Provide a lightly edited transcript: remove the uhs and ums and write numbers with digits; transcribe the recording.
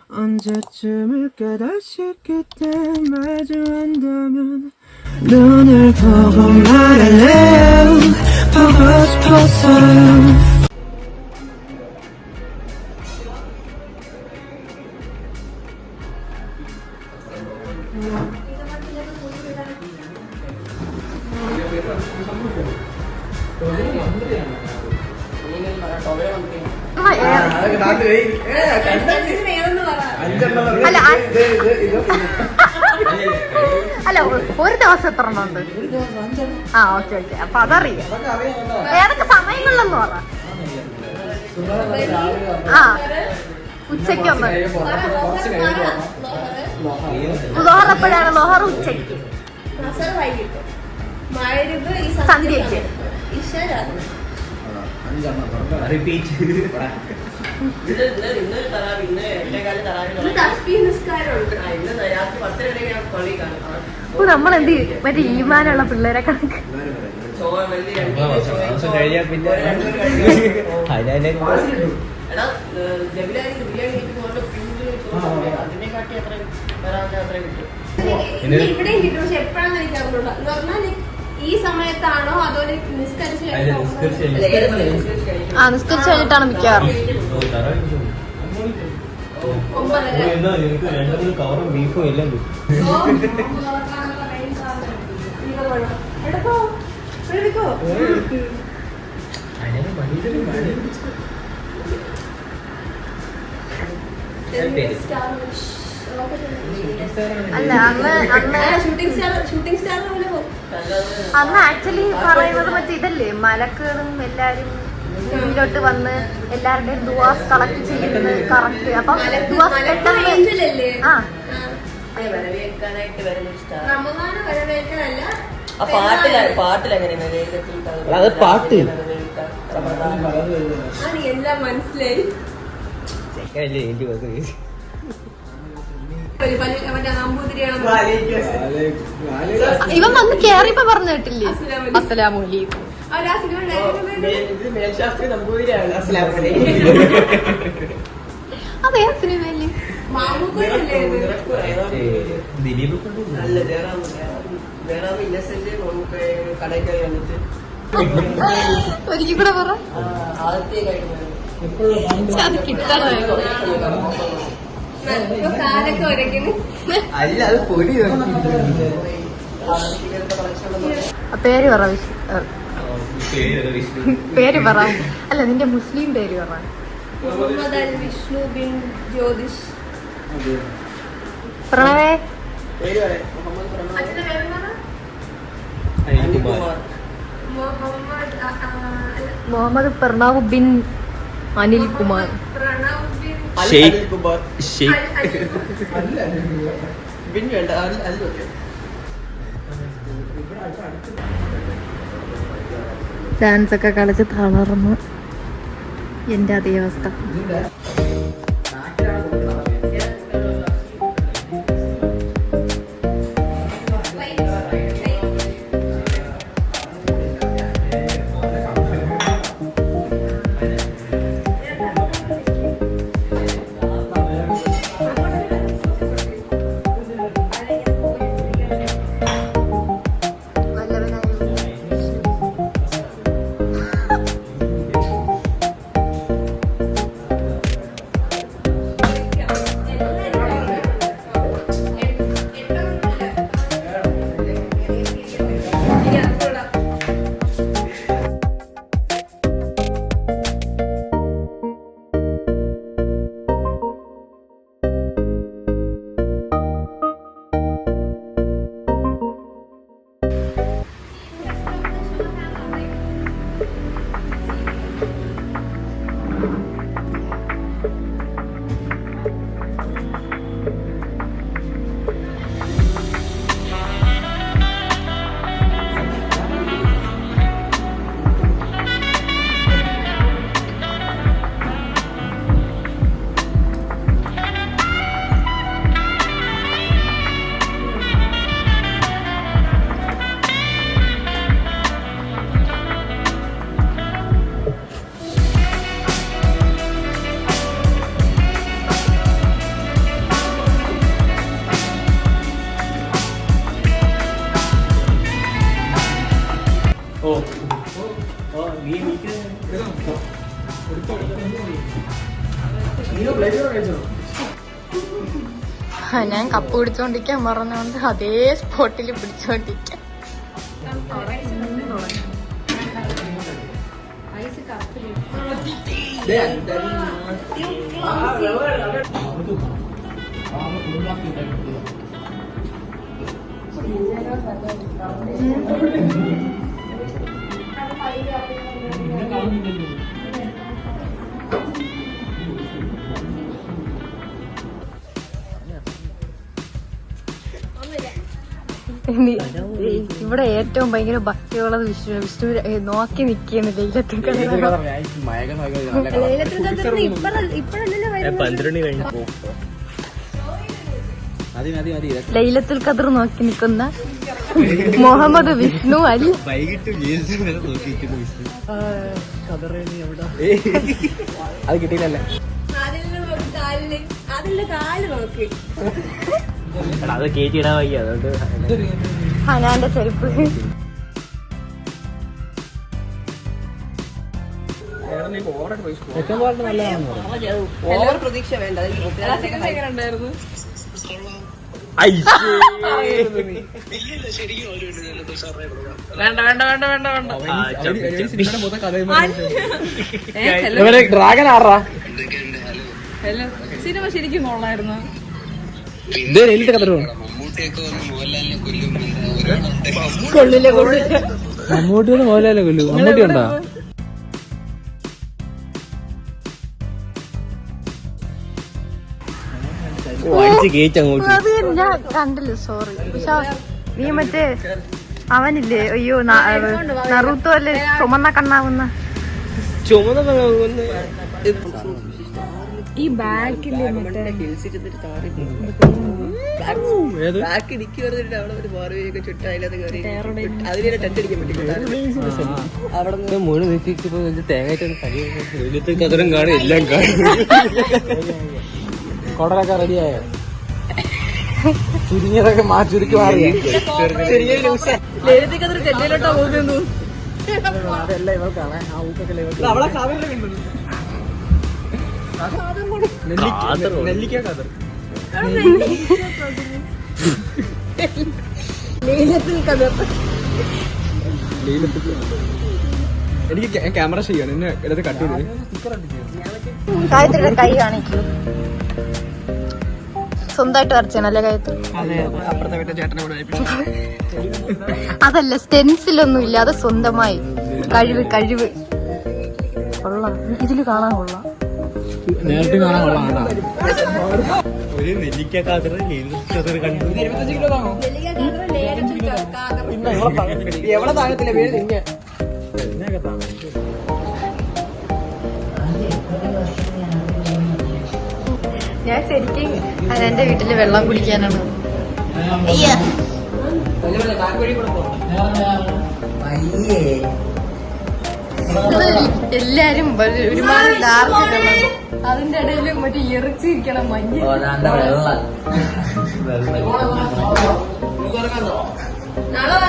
언제쯤을 깨닫지 그때 마주한다면 눈을 보고 말할래요 보고 싶었어요 അല്ല ഒരു ദിവസം എത്ര എണ്ണം ഉണ്ട് ആ ഓക്കെ ഓക്കെ അപ്പൊ അതറിയാം ഏതൊക്കെ സമയങ്ങളിലെന്ന് പറ ആ ഉച്ചക്കൊന്ന് ലോഹർ എപ്പോഴാണ് ലോഹർ ഉച്ചയ്ക്ക് സന്ധ്യയ്ക്ക് നമ്മളെന്ത് മറ്റേ ഈമാനുള്ള പിള്ളേരെ കണക്ക് ഇവിടെ കിട്ടും പക്ഷെ എപ്പോഴാന്ന് എനിക്ക് അറിഞ്ഞൂടാ എന്ന് പറഞ്ഞാൽ ഈ സമയത്താണോ അതോ നിസ്കരിച്ച് കഴിഞ്ഞിട്ടാണ് മിക്കവാറും അല്ല അന്ന് ആക്ച്വലി പറയുന്നത് മറ്റേ ഇതല്ലേ മലക്കുകളും എല്ലാരും മുന്നിലോട്ട് വന്ന് എല്ലാവരുടെയും ദുവാസ് കളക്ട് ചെയ്യുന്നത് കറക്റ്റ് അപ്പം അത് പാട്ട് എല്ലാം മനസ്സിലായി ഇവൻ വന്ന് കേറിയപ്പോ പറഞ്ഞു കേട്ടില്ലേ അസ്സലാമലൈക്കും അതെ സിനിമയില് ഒരിക്കൽ കൂടെ പറ അത് കിട്ടണോ അല്ല അത് പൊടി പേര് പറ പേര് പറ അല്ല നിന്റെ മുസ്ലിം പേര് പറ മുഹമ്മദ് അൽ വിഷ്ണു ബിൻ ജ്യോതിഷ് പ്രണവേ മുഹമ്മദ് പ്രണവ് ബിൻ അനിൽ കുമാർ ഡാൻസ് ഒക്കെ കളിച്ച് തളർന്ന് എന്റെ അതേ അവസ്ഥ. ഞാൻ കപ്പ് പിടിച്ചോണ്ടിരിക്കാൻ പറഞ്ഞോണ്ട് അതേ സ്പോട്ടിൽ പിടിച്ചോണ്ടിരിക്കാം. ഇവിടെ ഏറ്റവും ഭയങ്കര ഭക്തിയുള്ളത് വിഷ്ണു നോക്കി നിൽക്കുന്നു ലൈലത്തുൽ ഖദർ നോക്കി നിൽക്കുന്ന മുഹമ്മദ് വിഷ്ണു അലി. അത് കിട്ടിയില്ലല്ലേ? അത് കേറ്റിടാൻ വയ്യ, അതുകൊണ്ട് ഹനാന്റെ ചെരുപ്പ്. ഓവർ പ്രതീക്ഷ വേണ്ട. ഡ്രാഗൻ ആറാ സിനിമ ശരിക്കും കൊള്ളായിരുന്നു. മമ്മൂട്ടി ഒന്ന് മോഹൻലാലിനെ കൊല്ലു. മമ്മൂട്ടി ഉണ്ടോ? അത് ഞാൻ കണ്ടില്ല, സോറി. നീ മറ്റേ അവനില്ലേ, അയ്യോ നറൂത്തോ അല്ലേ ചുമന്ന കണ്ണാവുന്ന ഈ ബാക്കില് കതറും കാണും, എല്ലാം കാണും. കൊടലൊക്കെ റെഡിയായോ? ചുരുങ്ങിയതൊക്കെ ചുരുക്കി മാറിയ ചെല്ലിലോട്ടാ പോകുന്നു. അതെല്ലാം ഇവർക്കാണ്. ആ ഊക്കൊക്കെ നെല്ലിക്ക കതർ. എനിക്ക് ക്യാമറ ചെയ്യാണ്, എന്നെ ഇടത്ത് കട്ട് ചെയ്ത് ഗായത്രിയുടെ കൈ കാണിക്കൂ. സ്വന്തമായിട്ട് വരച്ചാണല്ലേ ഗായത്രി? അതല്ല, സ്റ്റെൻസിലൊന്നും ഇല്ലാതെ സ്വന്തമായി. കഴിവ് കൊള്ളാം. ഇതില് കാണാൻ കൊള്ളാം. നേരിട്ട് കാണാൻ കൊള്ളാം. ഒരു നെല്ലിക്ക കതർ കണ്ടു. എവിടെ താഴത്തില്ല പേര് നിന്നെ. ഞാൻ ശരിക്കും എന്റെ വീട്ടില് വെള്ളം കുടിക്കാനാണ്. എല്ലാരും ഒരുമാതിരി ഡാർക്ക്, അതിന്റെ ഇടയിൽ മറ്റേ ഇറച്ചിരിക്കണം മഞ്ഞ. നാളെ